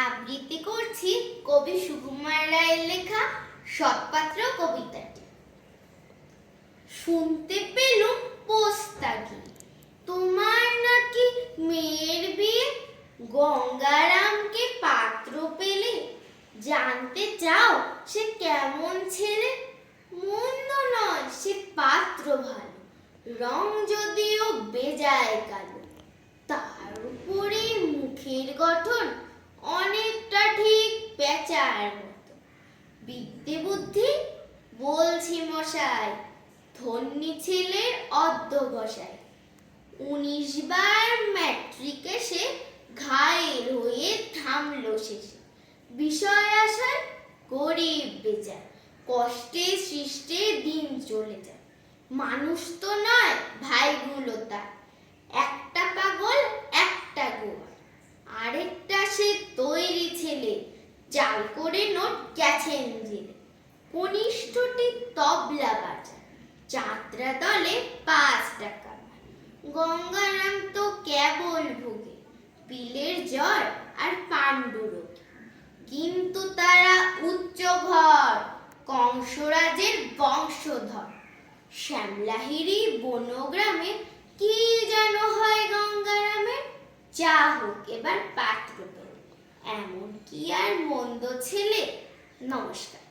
আবৃত্তি করছি কবি সুকুমার রায়ের লেখা সৎপাত্র কবিতাটি। শুনতে পেলুম পোস্তাকি তোমার নাকি মেয়ের বিয়ে, গঙ্গারামকে পাত্র পেলে, জানতে চাও সে কেমন ছেলে? মন্দ নয় সে পাত্র ভালো, রং যদিও বেজায় কালো, তার উপরে মুখের গঠন অনেকটা ঠিক পেঁচার মতো। বিদ্যে বুদ্ধি বলছি মশাই, ধন্যী ছেলের অধ্যবসায়। 19 বার ম্যাট্রিকে সে ঘায়েল হয়ে থামলো শেষে। বিষয় আসার গরিব বেচার, কষ্টে সৃষ্টে দিন চলে যায়। মানুষ তো নয় ভাইগুলো তার, একটা পাগল একটা গোয়া, আরেকটা সে তৈরি ছেলে, চাল করে নোট গেছেন জেলে। কনিষ্ঠটি তবলা বাজায়, যাত্রা দলে 5 টাকা। গঙ্গারাম তো কেবল ভোগে পিলের জ্বর আর পাণ্ডুরোগ, কিন্তু তারা উচ্চ ঘর, কংসরাজের বংশধর। শ্যামলাহিরি বনগ্রামে কি যেন হয় গঙ্গারামের, যা হোক এবার পাত্র পেল, এমন কি আর মন্দ ছেলে। নমস্কার।